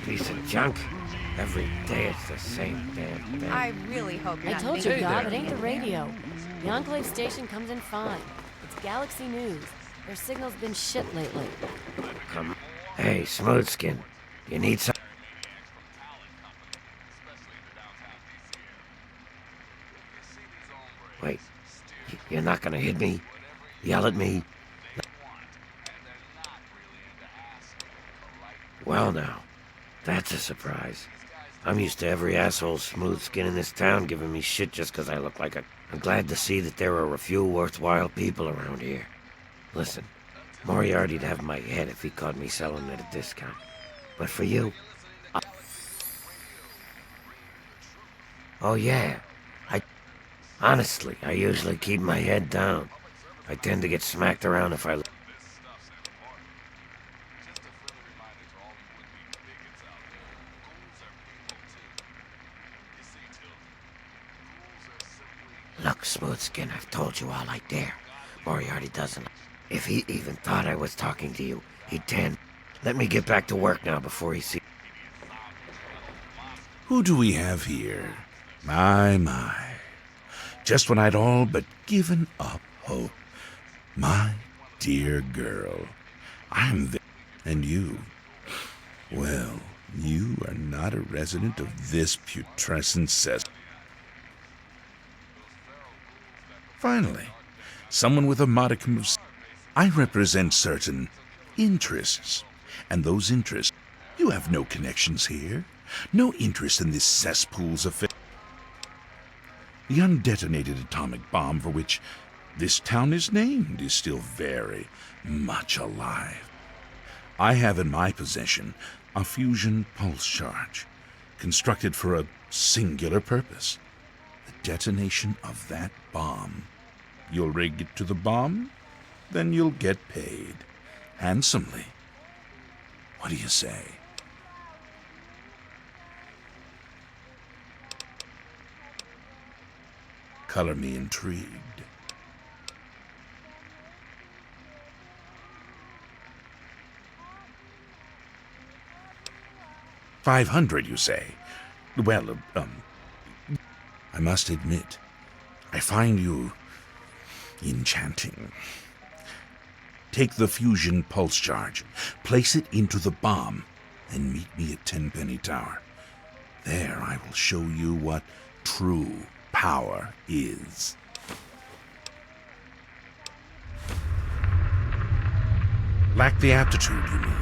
piece of junk. Every day it's the same damn thing. I really hope you're I not told you, thinking Gob, about it ain't the me. radio. The Enclave station comes in fine. It's Galaxy News. Their signal's been shit lately. Come. Hey, Smoothskin. You need some. Wait. You're not gonna hit me? Yell at me? Well now, that's a surprise. I'm used to every asshole Smoothskin in this town giving me shit just 'cause I look like a... I'm glad to see that there are a few worthwhile people around here. Listen, Moriarty'd have my head if he caught me selling at a discount. But for you... Oh yeah, honestly, I usually keep my head down. I tend to get smacked around if I... Look, Smoothskin, I've told you all I dare. Moriarty doesn't. If he even thought I was talking to you, he'd tend. Let me get back to work now before he sees... Who do we have here? My. Just when I'd all but given up hope. My dear girl. I'm there. And you? Well, you are not a resident of this putrescent cess. Finally, someone with a modicum of... I represent certain interests. And those interests... You have no connections here. No interest in this cesspool's affair. The undetonated atomic bomb for which this town is named is still very much alive. I have in my possession a fusion pulse charge, constructed for a singular purpose. The detonation of that bomb. You'll rig it to the bomb, then you'll get paid. Handsomely. What do you say? Color me intrigued. $500, you say? Well, I must admit, I find you enchanting. Take the fusion pulse charge, place it into the bomb, and meet me at Tenpenny Tower. There I will show you what true power is. Lack the aptitude, you mean?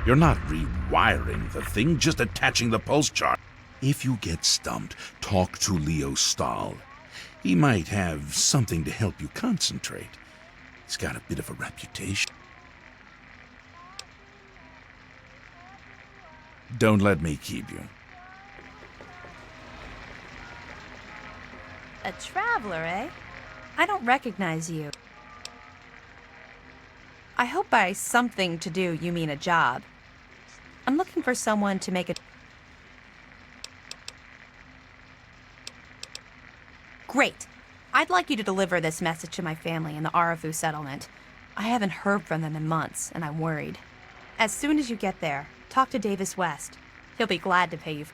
You're not rewiring the thing, just attaching the pulse charge. If you get stumped, talk to Leo Stahl. He might have something to help you concentrate. He's got a bit of a reputation. Don't let me keep you. A traveler, eh? I don't recognize you. I hope by something to do you mean a job. I'm looking for someone to make a... Great. I'd like you to deliver this message to my family in the Arafu settlement. I haven't heard from them in months, and I'm worried. As soon as you get there, talk to Davis West. He'll be glad to pay you.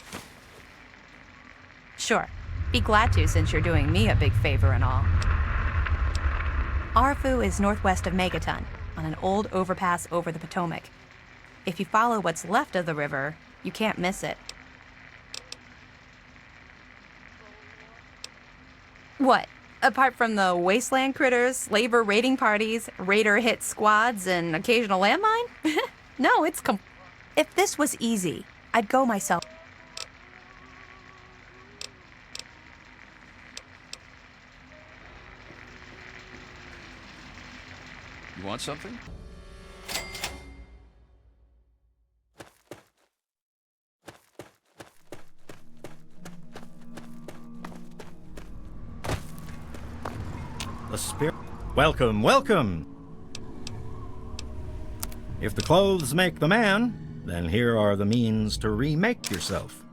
Sure. Be glad to, since you're doing me a big favor and all. Arafu is northwest of Megaton, on an old overpass over the Potomac. If you follow what's left of the river, you can't miss it. What? Apart from the wasteland critters, labor raiding parties, raider hit squads, and occasional landmine? No, it's If this was easy, I'd go myself. You want something? The spirit. Welcome, welcome! If the clothes make the man, then here are the means to remake yourself.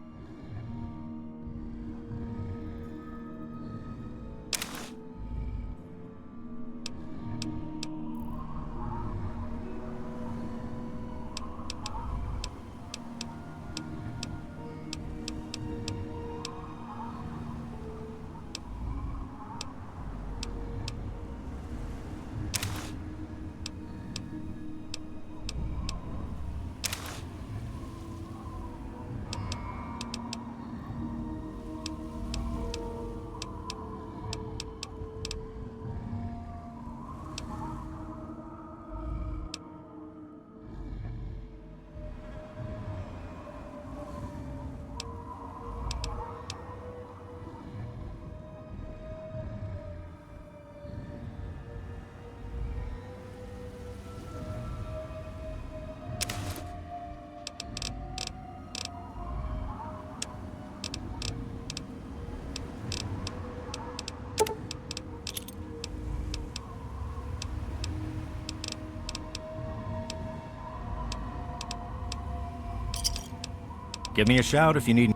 Give me a shout if you need...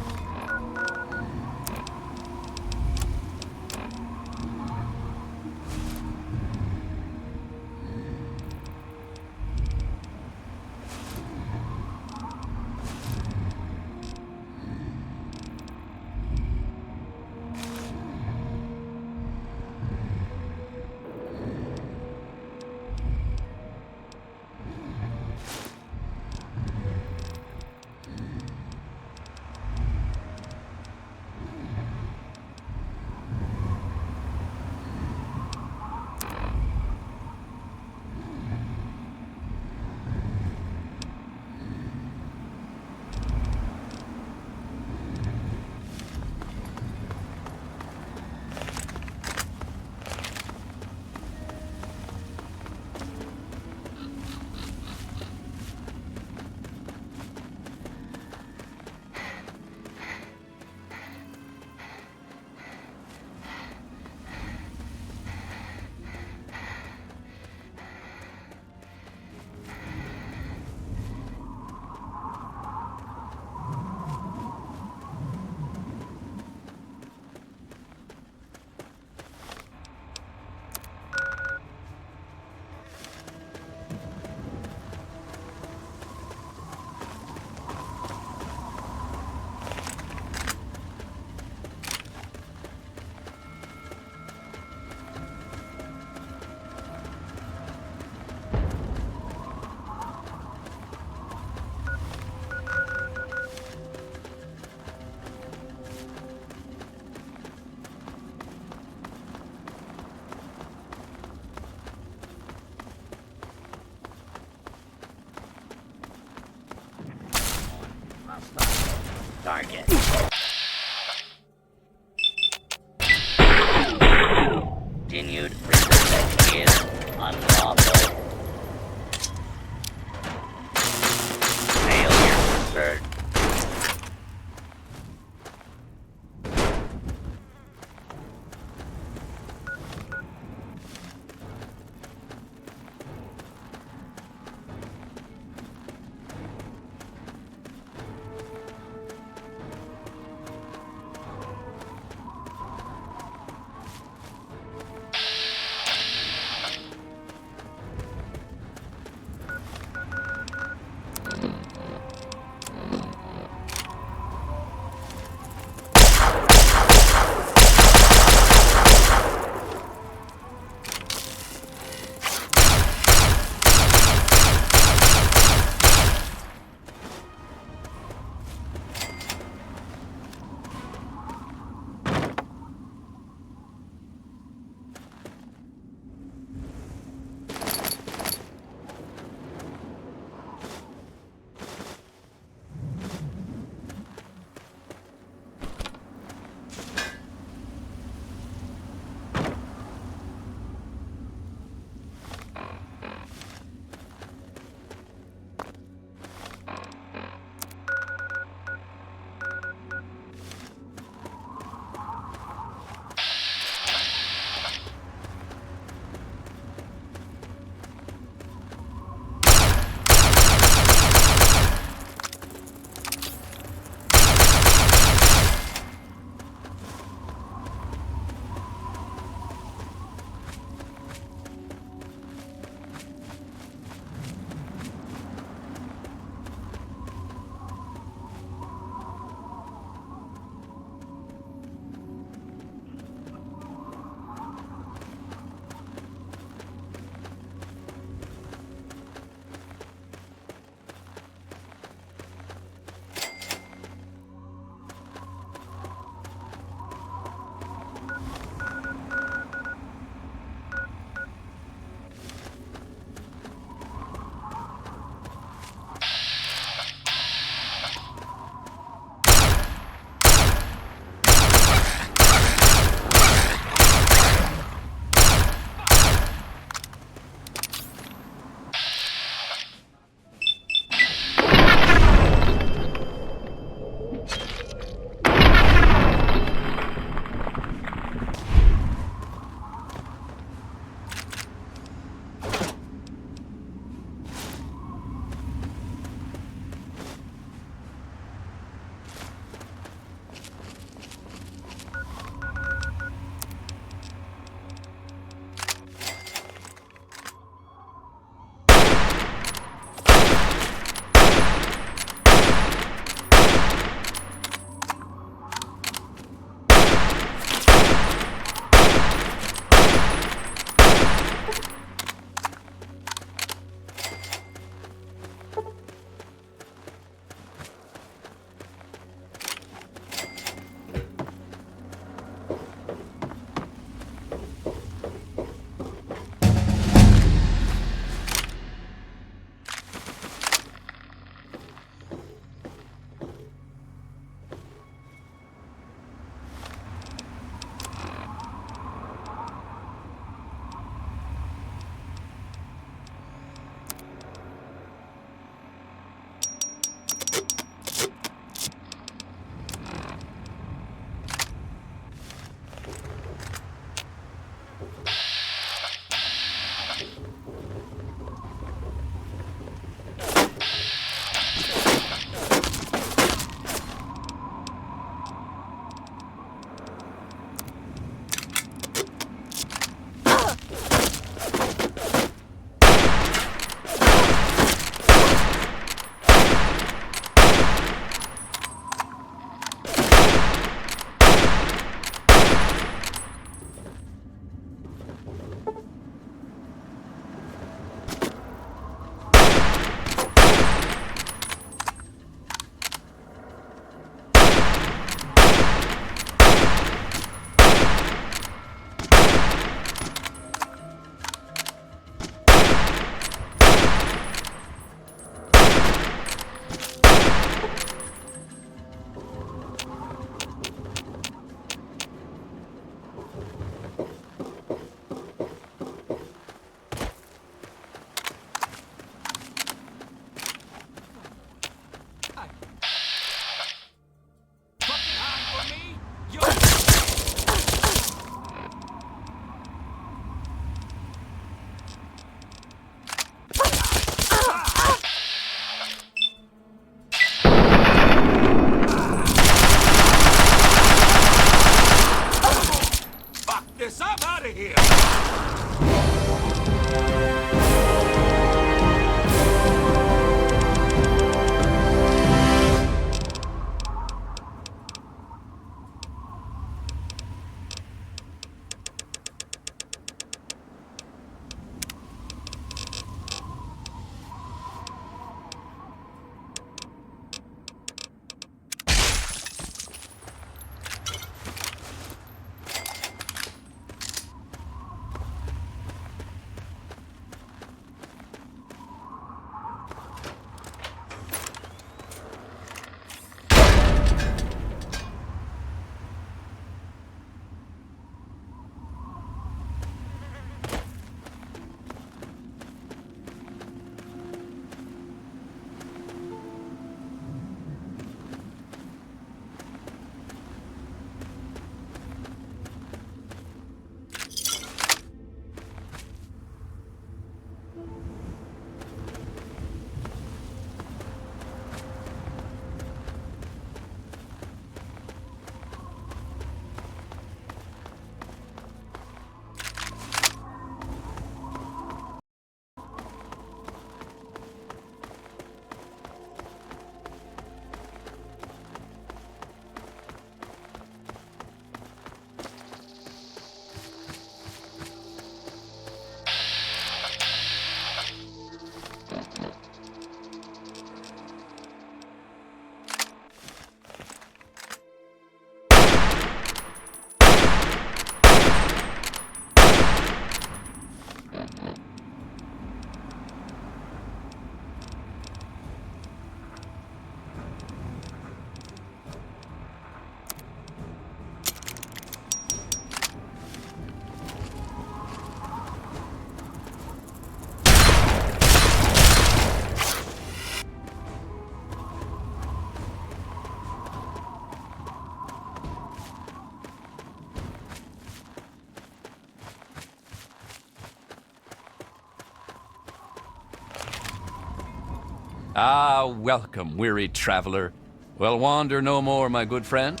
Ah, welcome, weary traveler. Well, wander no more, my good friend.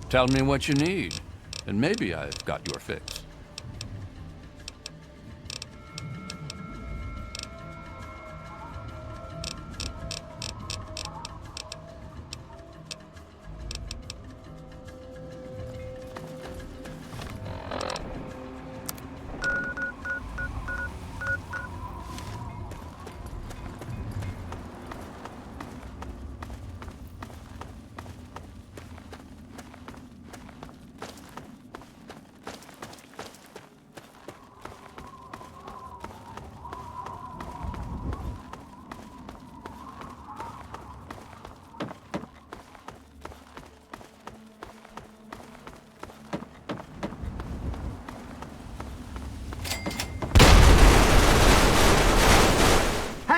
Tell me what you need, and maybe I've got your fix.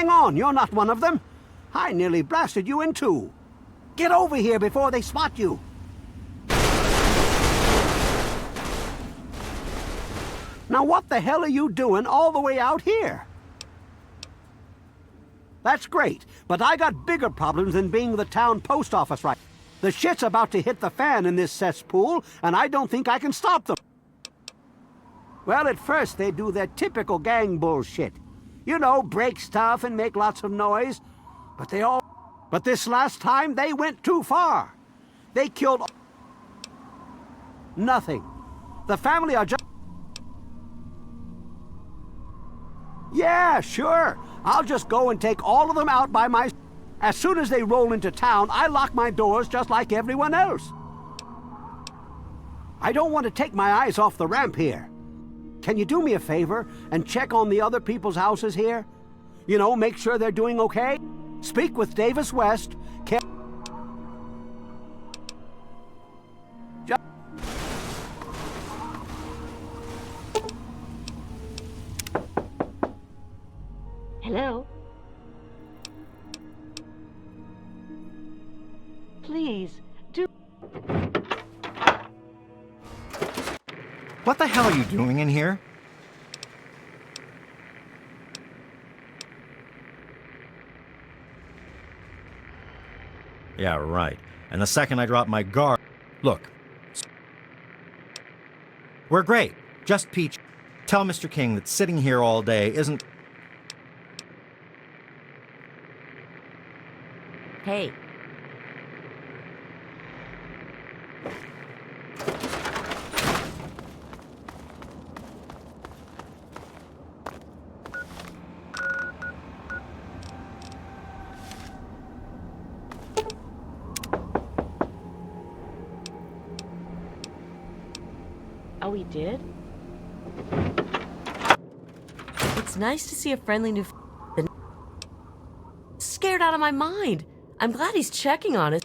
Hang on, you're not one of them. I nearly blasted you in two. Get over here before they spot you. Now what the hell are you doing all the way out here? That's great, but I got bigger problems than being the town post office right. The shit's about to hit the fan in this cesspool, and I don't think I can stop them. Well, at first they do their typical gang bullshit. You know, break stuff and make lots of noise. But this last time, they went too far. They killed nothing. The family are just... Yeah, sure. I'll just go and take all of them out by myself. As soon as they roll into town, I lock my doors just like everyone else. I don't want to take my eyes off the ramp here. Can you do me a favor and check on the other people's houses here? You know, make sure they're doing okay? Speak with Davis West. Hello? Please, do... What the hell are you doing in here? Yeah, right. And the second I drop my guard... Look. We're great. Just Peach. Tell Mr. King that sitting here all day isn't... Hey, Oh, he did? it's nice to see a friendly new scared out of my mind. I'm glad he's checking on us.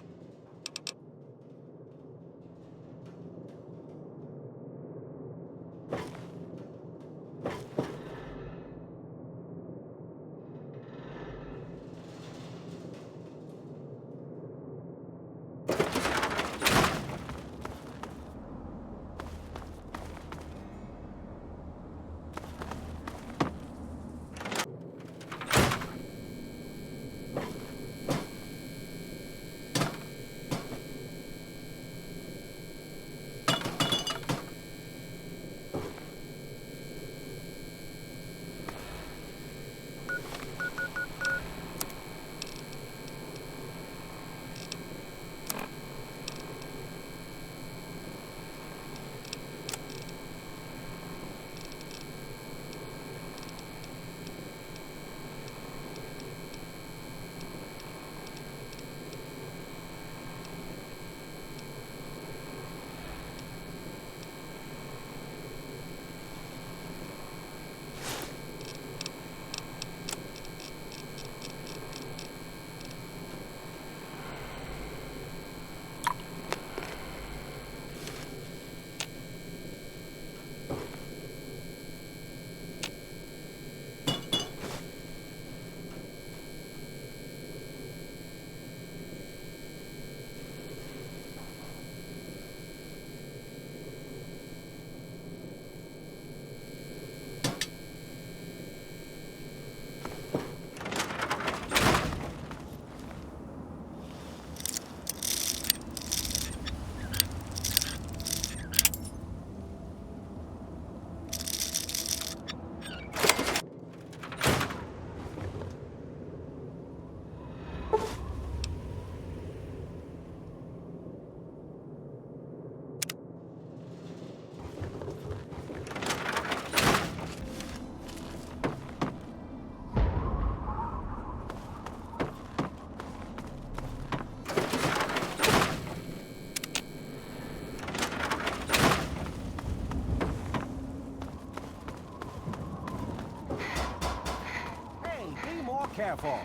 careful.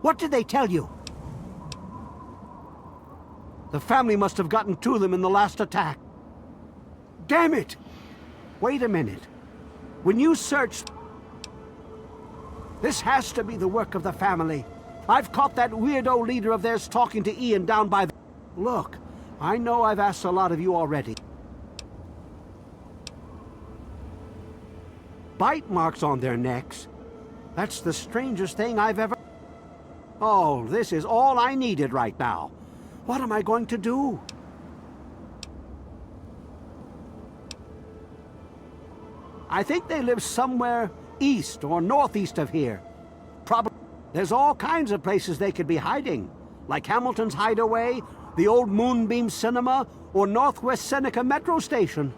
What did they tell you? The family must have gotten to them in the last attack. Damn it! Wait a minute. When you searched... This has to be the work of the family. I've caught that weirdo leader of theirs talking to Ian down by the... Look, I know I've asked a lot of you already. Bite marks on their necks. That's the strangest thing I've ever... Oh, this is all I needed right now. What am I going to do? I think they live somewhere east or northeast of here. Probably. There's all kinds of places they could be hiding, like Hamilton's Hideaway, the old Moonbeam Cinema, or Northwest Seneca Metro Station.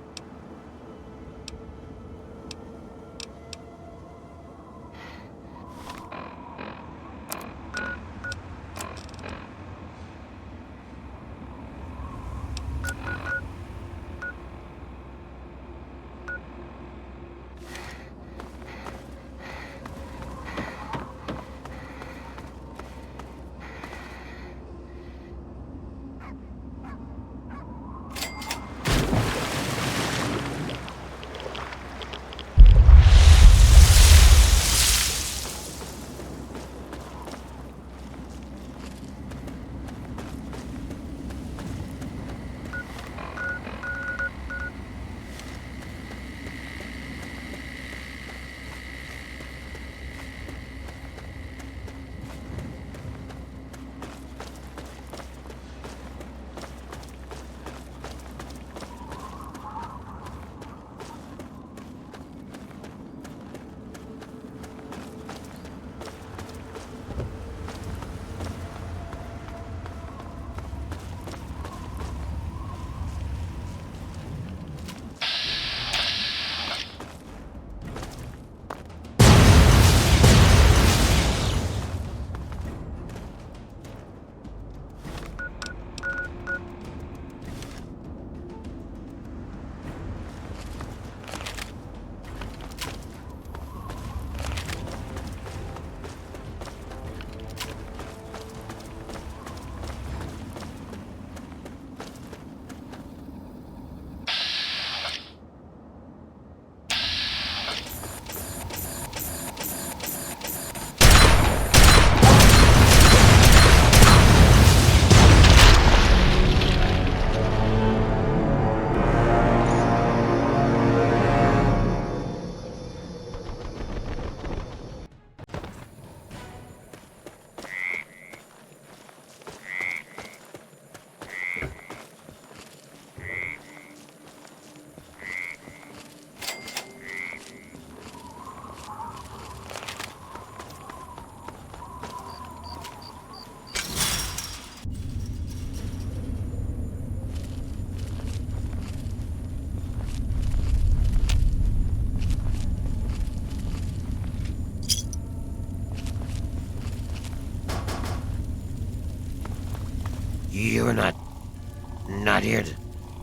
You're not here to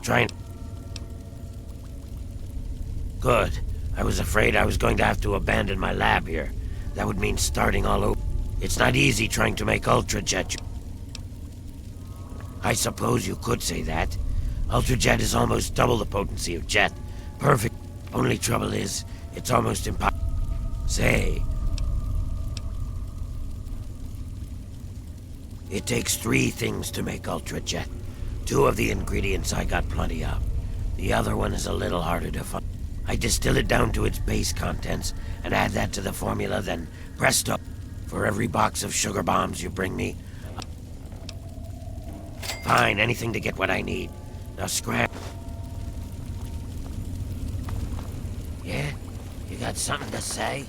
try and... Good. I was afraid I was going to have to abandon my lab here. That would mean starting all over. It's not easy trying to make Ultrajet. I suppose you could say that. Ultrajet is almost double the potency of Jet. Perfect. Only trouble is, it's almost impossible. Say... It takes 3 things to make Ultrajet. 2 of the ingredients I got plenty of. The other one is a little harder to find. I distill it down to its base contents and add that to the formula, then presto. For every box of sugar bombs you bring me... Fine, anything to get what I need. Now scram... Yeah? You got something to say?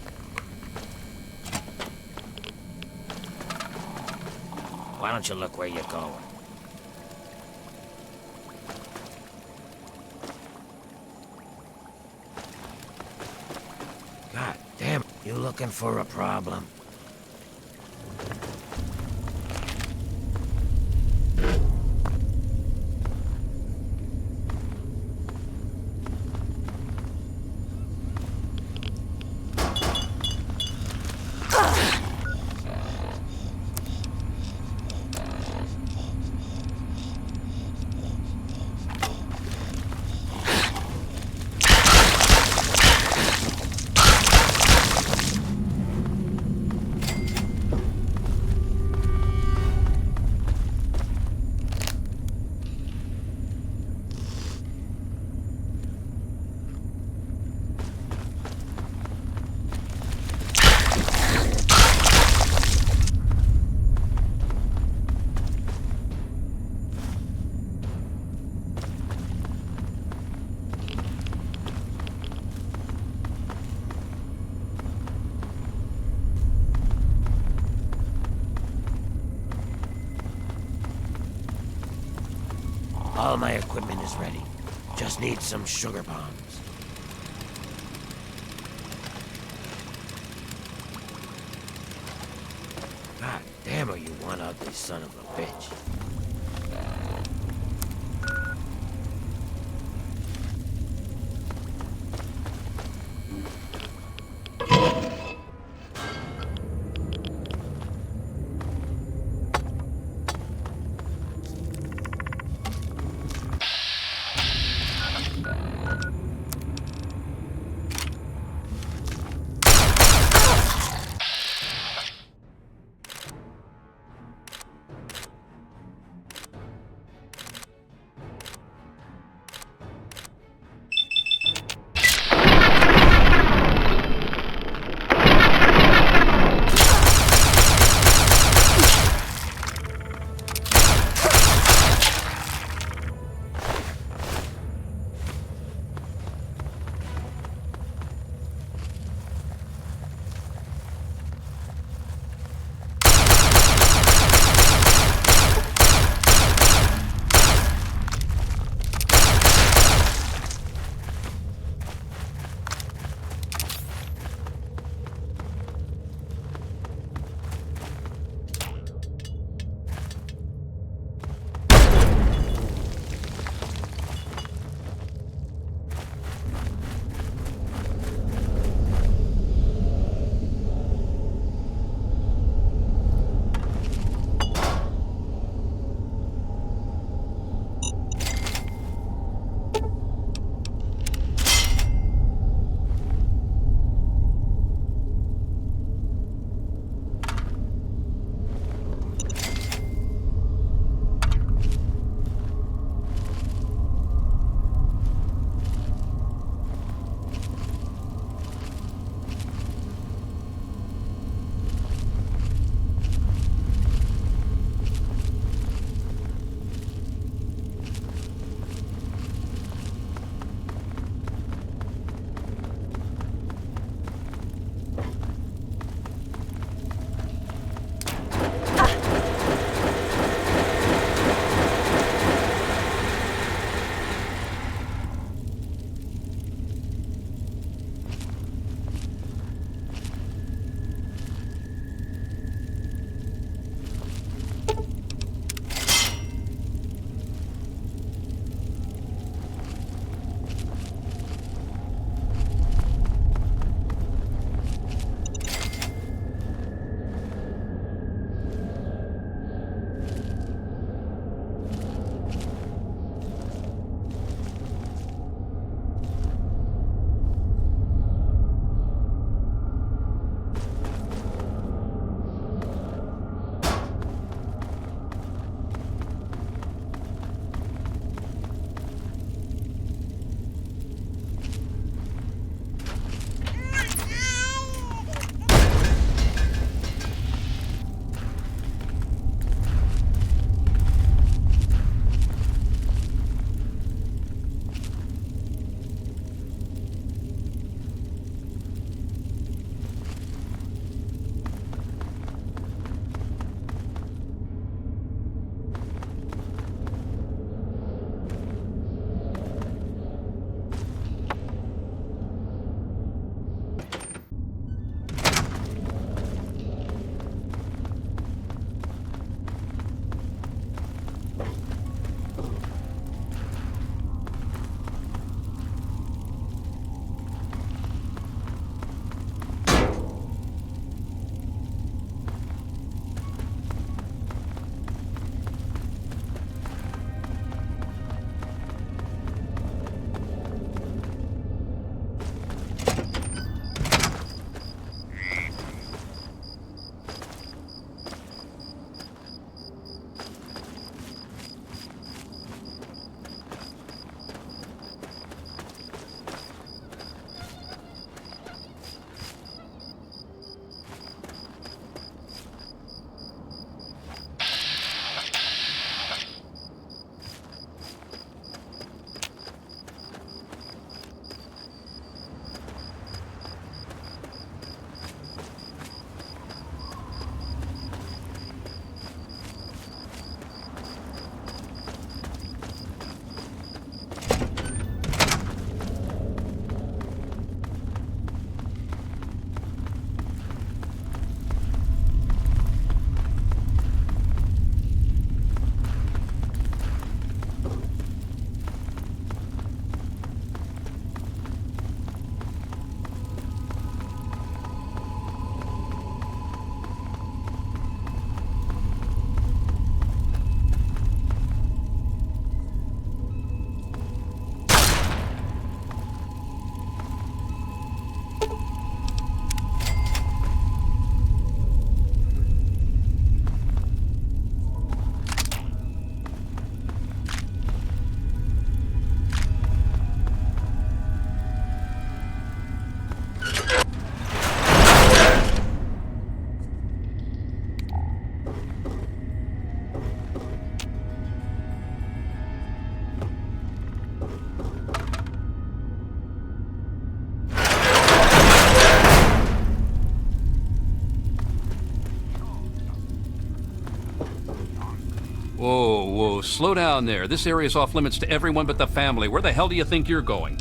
Why don't you look where you're going? God damn it. You looking for a problem? All my equipment is ready. Just need some sugar bombs. God damn, are you one ugly son of a bitch. Whoa, whoa, slow down there. This area's off limits to everyone but the family. Where the hell do you think you're going?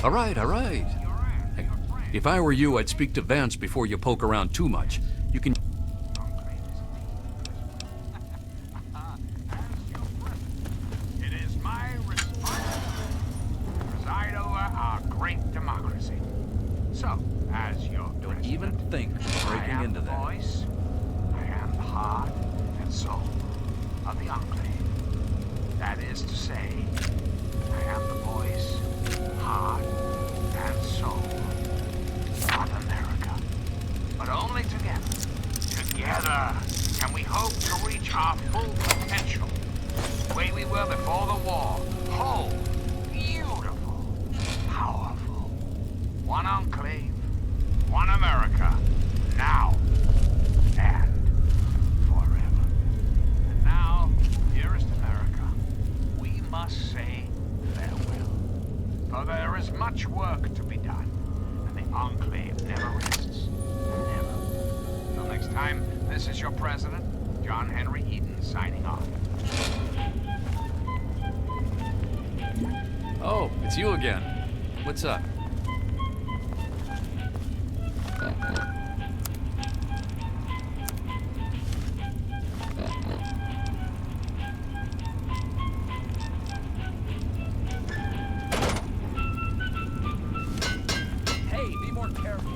All right, all right. Hey, if I were you, I'd speak to Vance before you poke around too much. You can... It is my responsibility to preside over our great democracy. So, as your Don't even think of breaking into that. Voice, I am the heart and soul of the Enclave. That is to say, I am the voice, heart, and soul of America. But only together. Together can we hope to reach our full potential. The way we were before the war. Whole, beautiful, powerful. One Enclave, one America. Now and forever. And now, dearest America, we must say farewell. For there is much work to be done, and the Enclave never rests. Never. Until next time, this is your president, John Henry Eden, signing off. Oh, it's you again. What's up? Hey, be more careful.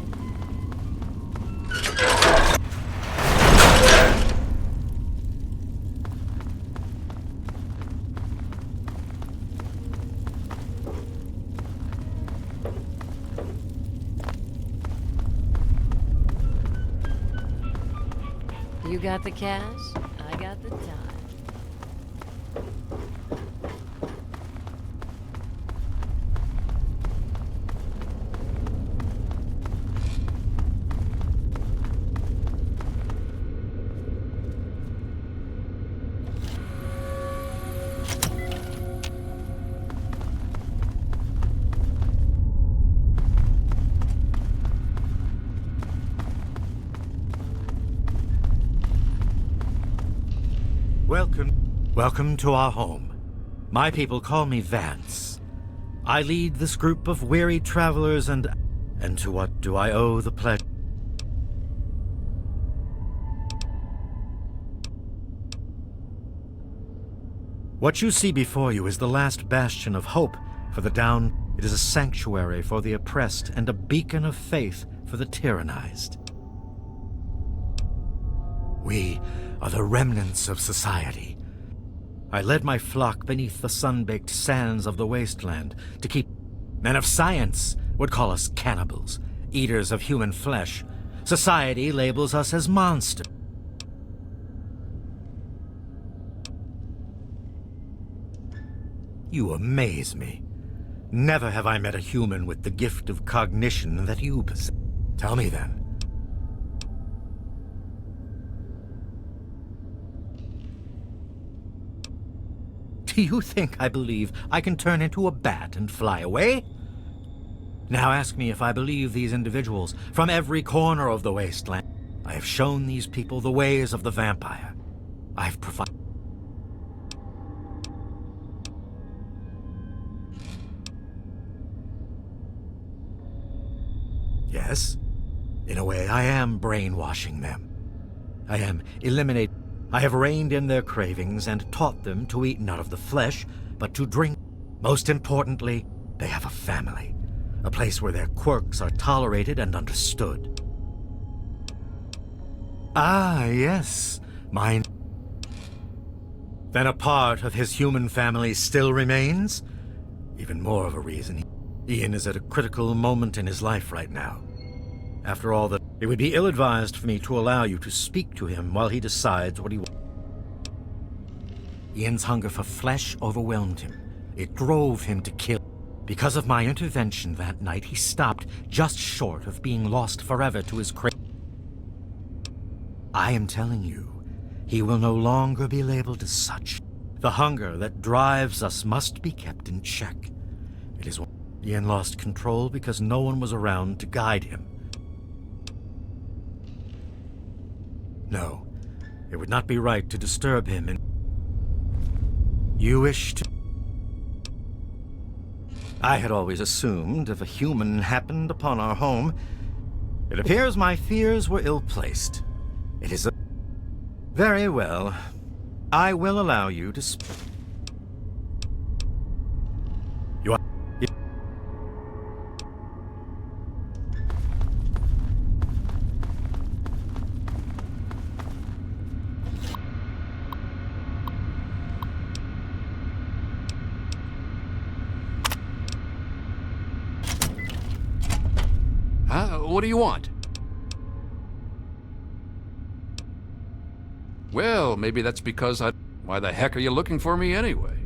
You got the cash, I got the time. Welcome to our home. My people call me Vance. I lead this group of weary travelers and to what do I owe the pleasure? What you see before you is the last bastion of hope for the down. It is a sanctuary for the oppressed and a beacon of faith for the tyrannized. We are the remnants of society. I led my flock beneath the sun-baked sands of the wasteland to keep... Men of science would call us cannibals, eaters of human flesh. Society labels us as monsters. You amaze me. Never have I met a human with the gift of cognition that you possess. Tell me then. Do you think I believe I can turn into a bat and fly away? Now ask me if I believe these individuals from every corner of the wasteland. I have shown these people the ways of the vampire. I've provided... Yes, in a way I am brainwashing them. I am eliminating... I have reined in their cravings and taught them to eat not of the flesh, but to drink. Most importantly, they have a family, a place where their quirks are tolerated and understood. Ah, yes, mine. Then a part of his human family still remains? Even more of a reason. Ian is at a critical moment in his life right now. After all, it would be ill-advised for me to allow you to speak to him while he decides what he wants. Ian's hunger for flesh overwhelmed him. It drove him to kill. Because of my intervention that night, he stopped just short of being lost forever to his craving. I am telling you, he will no longer be labeled as such. The hunger that drives us must be kept in check. It is when Ian lost control because no one was around to guide him. No, it would not be right to disturb him in... You wish to... I had always assumed if a human happened upon our home, it appears my fears were ill-placed. It is a... Very well. I will allow you to speak. You are... What do you want? Well, maybe that's because I... Why the heck are you looking for me anyway?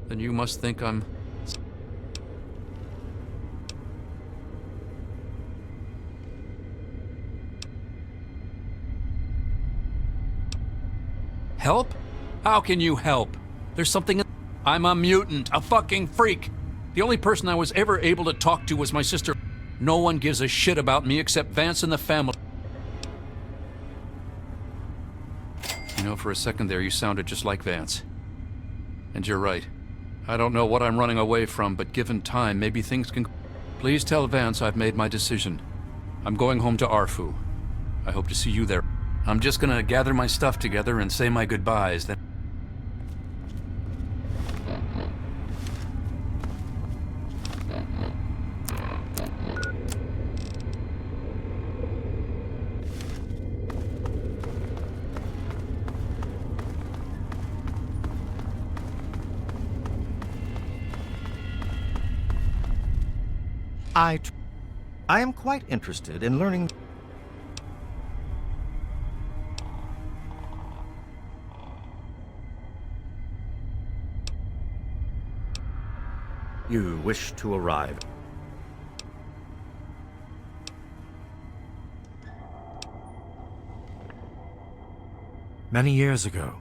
Then you must think I'm... Help? How can you help? There's something... I'm a mutant, a fucking freak. The only person I was ever able to talk to was my sister. No one gives a shit about me except Vance and the family. You know, for a second there, you sounded just like Vance. And you're right. I don't know what I'm running away from, but given time, maybe things can... Please tell Vance I've made my decision. I'm going home to Arfu. I hope to see you there. I'm just gonna gather my stuff together and say my goodbyes, then... I am quite interested in learning... You wish to arrive. Many years ago,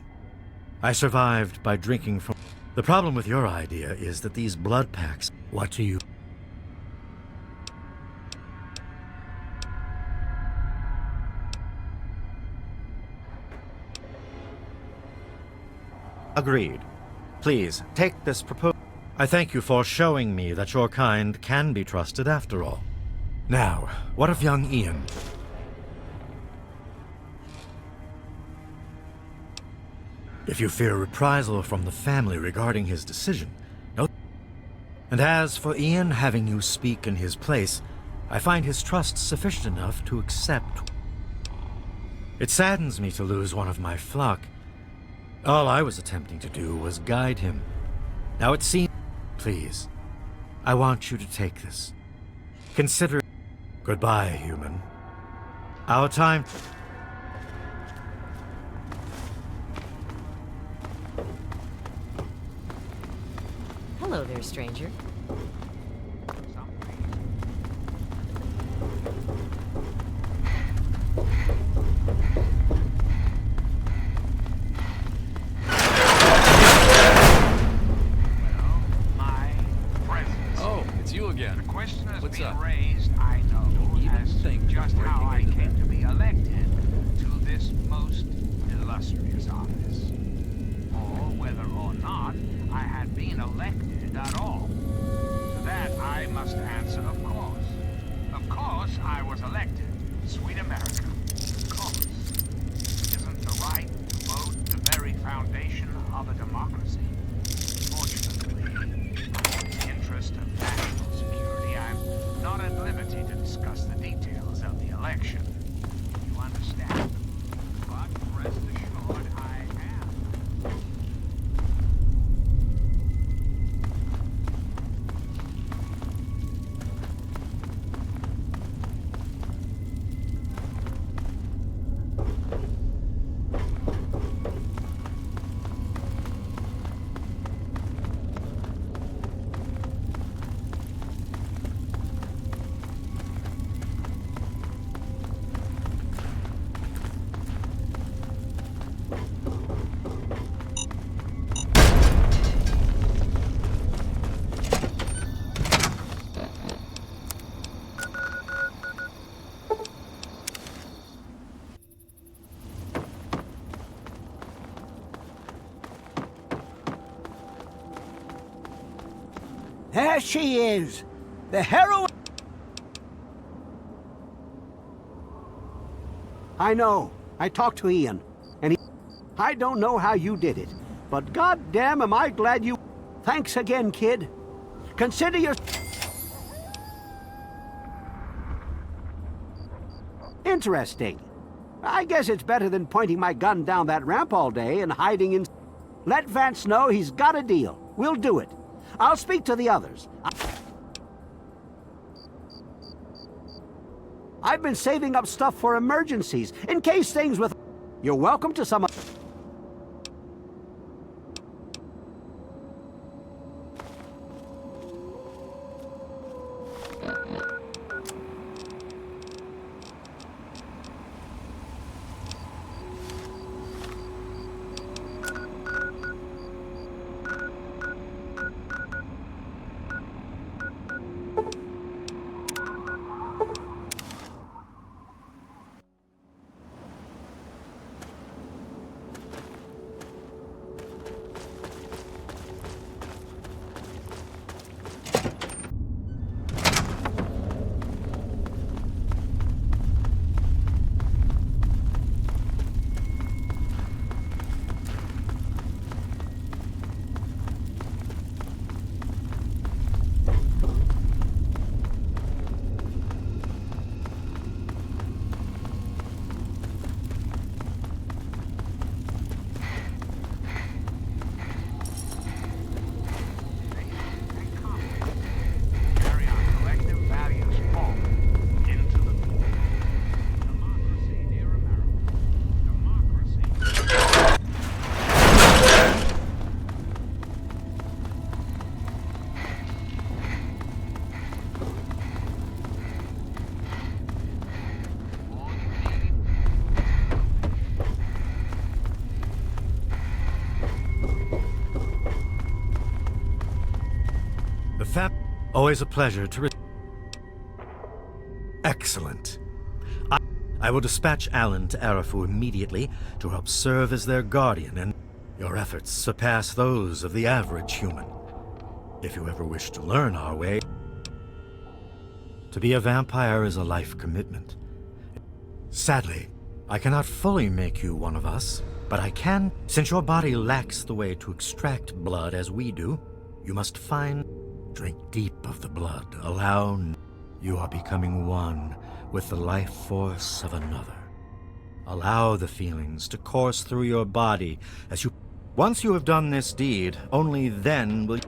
I survived by drinking from... The problem with your idea is that these blood packs... What do you... Agreed. Please, take this proposal. I thank you for showing me that your kind can be trusted after all. Now, what of young Ian? If you fear reprisal from the family regarding his decision, no. And as for Ian having you speak in his place, I find his trust sufficient enough to accept. It saddens me to lose one of my flock. All I was attempting to do was guide him. Now it seems... Please, I want you to take this. Consider... Goodbye, human. Our time... Hello there, stranger. What's up? Raised, I know, as just how I came to be elected to this most illustrious office. Or whether or not I had been elected at all. To that I must answer, of course. Of course I was elected. Sweet America. Of course. Isn't the right to vote the very foundation of a democracy? Fortunately, in the interest of national security, I'm not at liberty to discuss the details of the election. You understand? But rest assured, I am There she is. The heroine. I know. I talked to Ian, and I don't know how you did it, but goddamn am I glad you... Thanks again, kid. Consider your... Interesting. I guess it's better than pointing my gun down that ramp all day and hiding in... Let Vance know he's got a deal. We'll do it. I'll speak to the others. I've been saving up stuff for emergencies, in case things with... You're welcome to some... Carry our collective values forward into the future. Democracy, dear America. Democracy. The fat... Always a pleasure to... Excellent. I will dispatch Alan to Arafu immediately to help serve as their guardian, and your efforts surpass those of the average human. If you ever wish to learn our way... To be a vampire is a life commitment. Sadly, I cannot fully make you one of us, but I can... Since your body lacks the way to extract blood as we do, you must find... Drink deep of the blood. Allow... You are becoming one with the life force of another. Allow the feelings to course through your body as you... Once you have done this deed, only then will you...